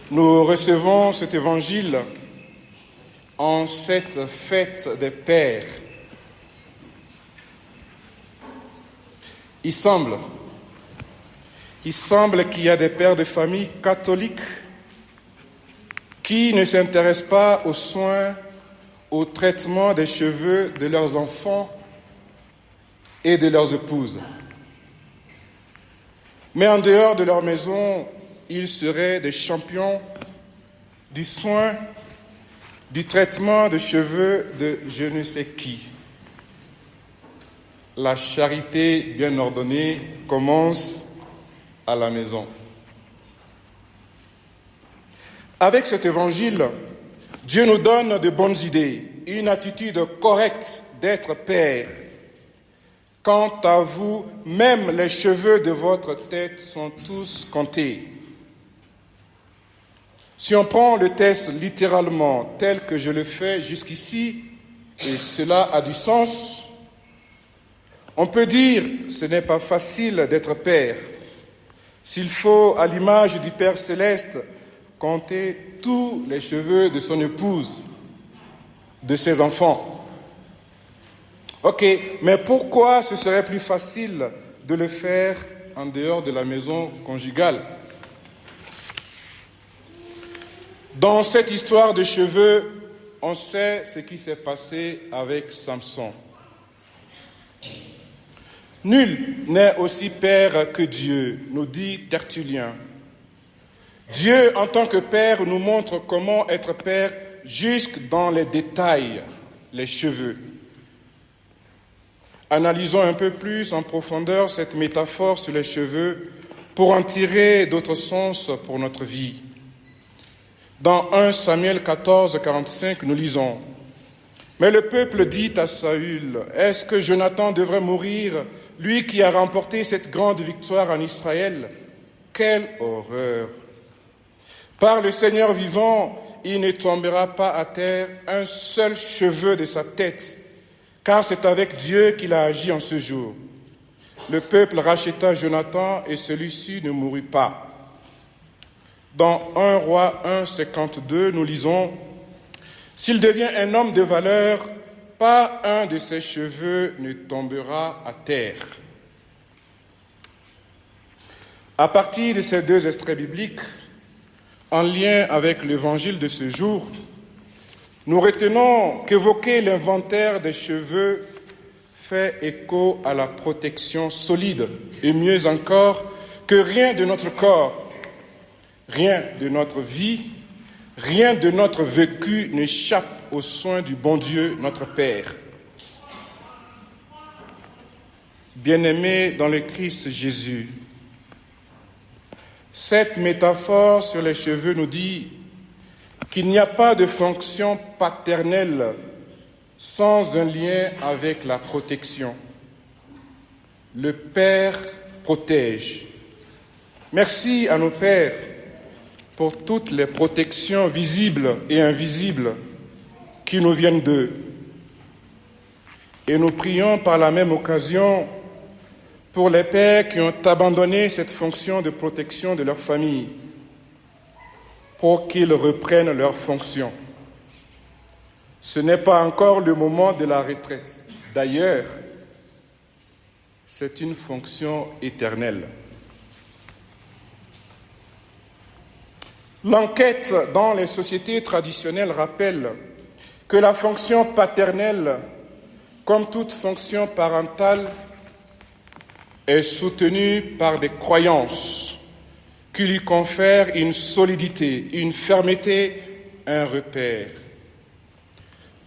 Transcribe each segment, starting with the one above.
Nous recevons cet évangile en cette fête des pères. Il semble qu'il y a des pères de famille catholiques qui ne s'intéressent pas aux soins, au traitement des cheveux de leurs enfants et de leurs épouses. Mais en dehors de leur maison, ils seraient des champions du soin, du traitement de cheveux de je ne sais qui. La charité bien ordonnée commence à la maison. Avec cet évangile, Dieu nous donne de bonnes idées, une attitude correcte d'être père. Quant à vous, même les cheveux de votre tête sont tous comptés. Si on prend le texte littéralement tel que je le fais jusqu'ici, et cela a du sens, on peut dire que ce n'est pas facile d'être père. S'il faut, à l'image du Père Céleste, compter tous les cheveux de son épouse, de ses enfants. Ok, mais pourquoi ce serait plus facile de le faire en dehors de la maison conjugale? Dans cette histoire de cheveux, on sait ce qui s'est passé avec Samson. Nul n'est aussi père que Dieu, nous dit Tertullien. Dieu, en tant que père, nous montre comment être père jusque dans les détails, les cheveux. Analysons un peu plus en profondeur cette métaphore sur les cheveux pour en tirer d'autres sens pour notre vie. Dans 1 Samuel 14, 45, nous lisons « Mais le peuple dit à Saül, « Est-ce que Jonathan devrait mourir, lui qui a remporté cette grande victoire en Israël? Quelle horreur! Par le Seigneur vivant, il ne tombera pas à terre un seul cheveu de sa tête, car c'est avec Dieu qu'il a agi en ce jour. Le peuple racheta Jonathan et celui-ci ne mourut pas. » Dans 1 Roi 1, 52, nous lisons « S'il devient un homme de valeur, pas un de ses cheveux ne tombera à terre. » À partir de ces deux extraits bibliques, en lien avec l'évangile de ce jour, nous retenons qu'évoquer l'inventaire des cheveux fait écho à la protection solide et mieux encore que rien de notre corps, rien de notre vie, rien de notre vécu n'échappe aux soins du bon Dieu, notre Père. Bien-aimés dans le Christ Jésus, cette métaphore sur les cheveux nous dit qu'il n'y a pas de fonction paternelle sans un lien avec la protection. Le Père protège. Merci à nos pères pour toutes les protections visibles et invisibles qui nous viennent d'eux. Et nous prions par la même occasion pour les pères qui ont abandonné cette fonction de protection de leur famille, pour qu'ils reprennent leur fonction. Ce n'est pas encore le moment de la retraite. D'ailleurs, c'est une fonction éternelle. L'enquête dans les sociétés traditionnelles rappelle que la fonction paternelle, comme toute fonction parentale, est soutenue par des croyances qui lui confèrent une solidité, une fermeté, un repère.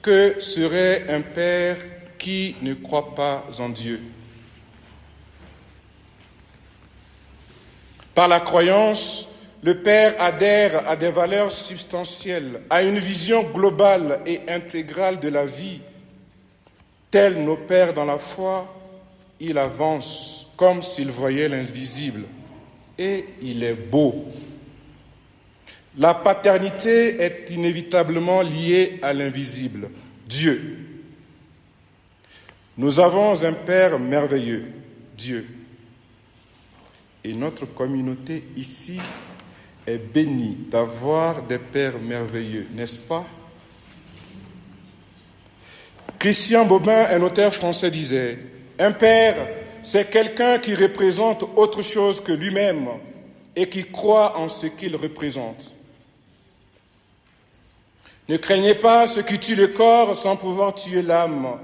Que serait un père qui ne croit pas en Dieu? Par la croyance, le père adhère à des valeurs substantielles, à une vision globale et intégrale de la vie. Tels nos pères dans la foi, il avance comme s'il voyait l'invisible. Et il est beau. La paternité est inévitablement liée à l'invisible, Dieu. Nous avons un Père merveilleux, Dieu. Et notre communauté ici est béni d'avoir des pères merveilleux, n'est-ce pas? Christian Bobin, un auteur français, disait « Un père, c'est quelqu'un qui représente autre chose que lui-même et qui croit en ce qu'il représente. Ne craignez pas ce qui tue le corps sans pouvoir tuer l'âme.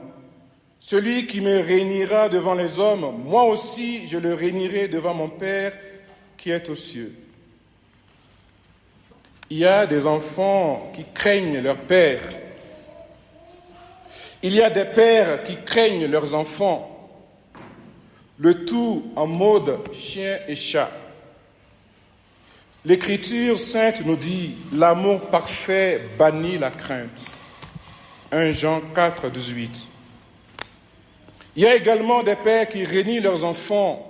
Celui qui me réunira devant les hommes, moi aussi je le réunirai devant mon Père qui est aux cieux. » Il y a des enfants qui craignent leur père. Il y a des pères qui craignent leurs enfants. Le tout en mode chien et chat. L'Écriture sainte nous dit « L'amour parfait bannit la crainte ». 1 Jean 4, 18. Il y a également des pères qui réunissent leurs enfants.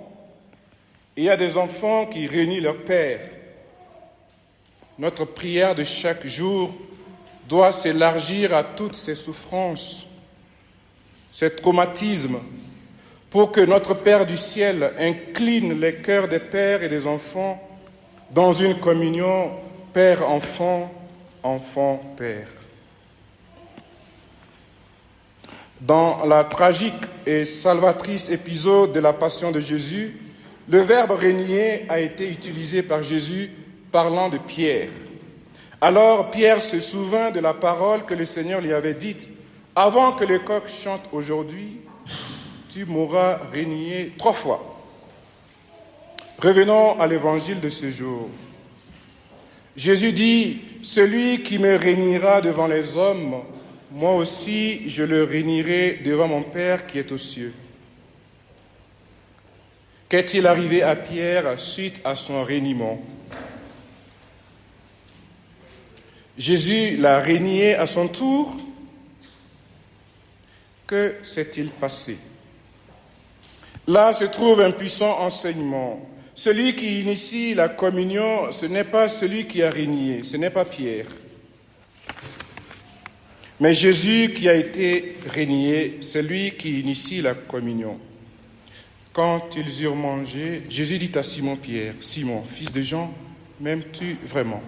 Et il y a des enfants qui réunissent leur père. Notre prière de chaque jour doit s'élargir à toutes ces souffrances, ces traumatismes, pour que notre Père du ciel incline les cœurs des pères et des enfants dans une communion père-enfant, enfant-père. Dans la tragique et salvatrice épisode de la Passion de Jésus, le verbe régner a été utilisé par Jésus parlant de Pierre. Alors Pierre se souvint de la parole que le Seigneur lui avait dite « Avant que le coq chante aujourd'hui, tu m'auras régné 3 fois. » Revenons à l'évangile de ce jour. Jésus dit « Celui qui me réunira devant les hommes, moi aussi je le réunirai devant mon Père qui est aux cieux. » Qu'est-il arrivé à Pierre suite à son reniement? Jésus l'a régné à son tour. Que s'est-il passé? Là se trouve un puissant enseignement. Celui qui initie la communion, ce n'est pas celui qui a régné, ce n'est pas Pierre. Mais Jésus qui a été régné, celui qui initie la communion. Quand ils eurent mangé, Jésus dit à Simon-Pierre, « Simon, fils de Jean, m'aimes-tu vraiment?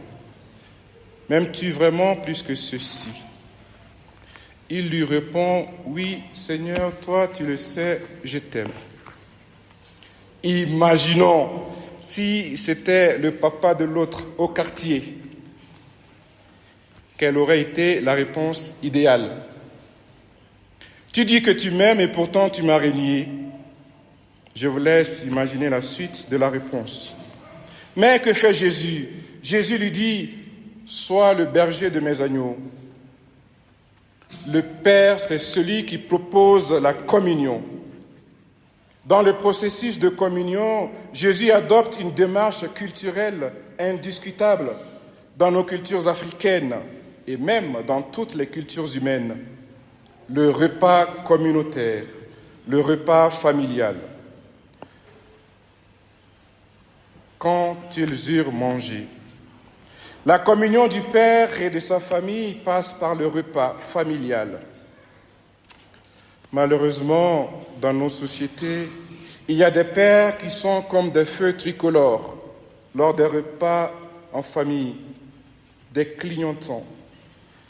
M'aimes-tu vraiment plus que ceci ?» Il lui répond, « Oui, Seigneur, toi tu le sais, je t'aime. » Imaginons si c'était le papa de l'autre au quartier. Quelle aurait été la réponse idéale? Tu dis que tu m'aimes et pourtant tu m'as régné. Je vous laisse imaginer la suite de la réponse. Mais que fait Jésus? Jésus lui dit, « Sois le berger de mes agneaux. » Le Père, c'est celui qui propose la communion. Dans le processus de communion, Jésus adopte une démarche culturelle indiscutable dans nos cultures africaines et même dans toutes les cultures humaines. Le repas communautaire, le repas familial. Quand ils eurent mangé, la communion du Père et de sa famille passe par le repas familial. Malheureusement, dans nos sociétés, il y a des pères qui sont comme des feux tricolores lors des repas en famille, des clignotants.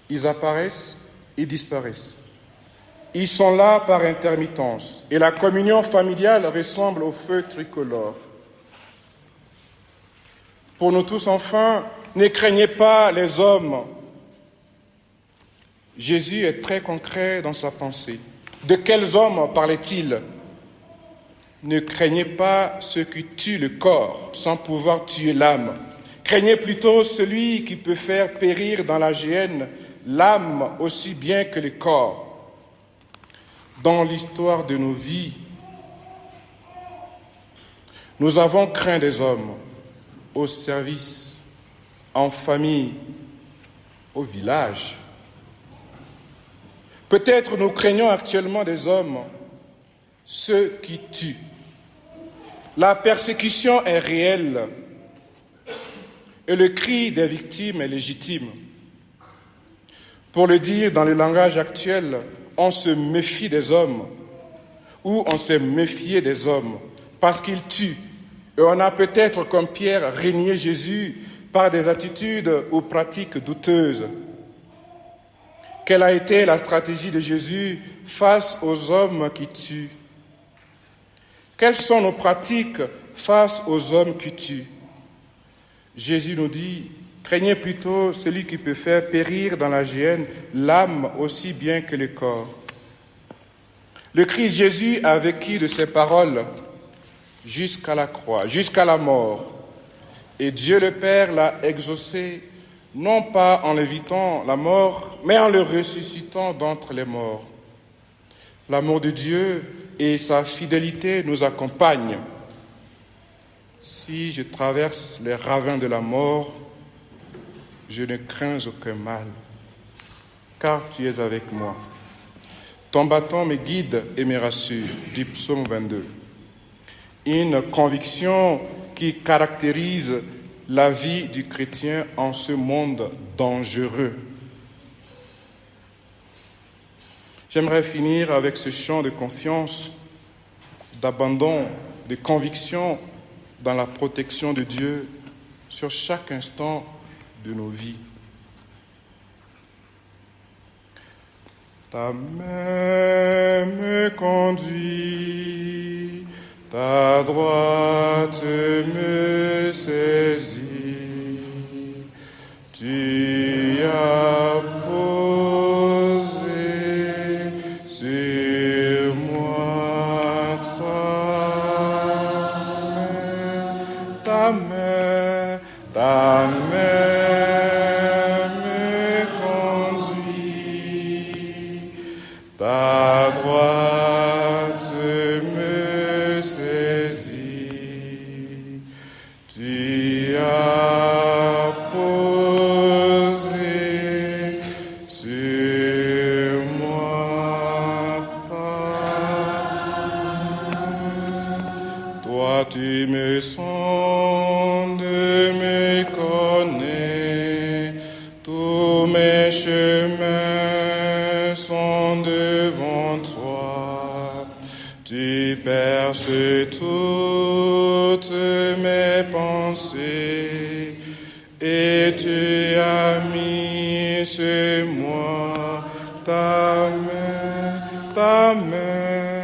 Ils apparaissent, ils disparaissent. Ils sont là par intermittence et la communion familiale ressemble au feu tricolore. Pour nous tous, enfin, ne craignez pas les hommes. Jésus est très concret dans sa pensée. De quels hommes parlait-il? Ne craignez pas ceux qui tuent le corps sans pouvoir tuer l'âme. Craignez plutôt celui qui peut faire périr dans la géhenne l'âme aussi bien que le corps. Dans l'histoire de nos vies, nous avons craint des hommes au service, en famille, au village. Peut-être nous craignons actuellement des hommes, ceux qui tuent. La persécution est réelle et le cri des victimes est légitime. Pour le dire dans le langage actuel, on se méfie des hommes ou on s'est méfié des hommes parce qu'ils tuent. Et on a peut-être, comme Pierre, régné Jésus par des attitudes ou pratiques douteuses. Quelle a été la stratégie de Jésus face aux hommes qui tuent? Quelles sont nos pratiques face aux hommes qui tuent? Jésus nous dit, craignez plutôt celui qui peut faire périr dans la géhenne l'âme aussi bien que le corps. Le Christ Jésus a vécu de ses paroles jusqu'à la croix, jusqu'à la mort. Et Dieu le Père l'a exaucé, non pas en l'évitant la mort, mais en le ressuscitant d'entre les morts. L'amour de Dieu et sa fidélité nous accompagnent. Si je traverse les ravins de la mort, je ne crains aucun mal, car tu es avec moi. Ton bâton me guide et me rassure, dit Psaume 22. Une conviction qui caractérise la vie du chrétien en ce monde dangereux. J'aimerais finir avec ce chant de confiance, d'abandon, de conviction dans la protection de Dieu sur chaque instant de nos vies. Ta main me conduit, ta droite me saisit, tu as posé sur moi ta main me conduit, ta droite me saisit, tu as posé sur moi ta main. Toi tu me sondes, me connais, tous mes chemins sont devant toi. Tu perces toutes mes pensées et tu as mis sur moi ta main, ta main.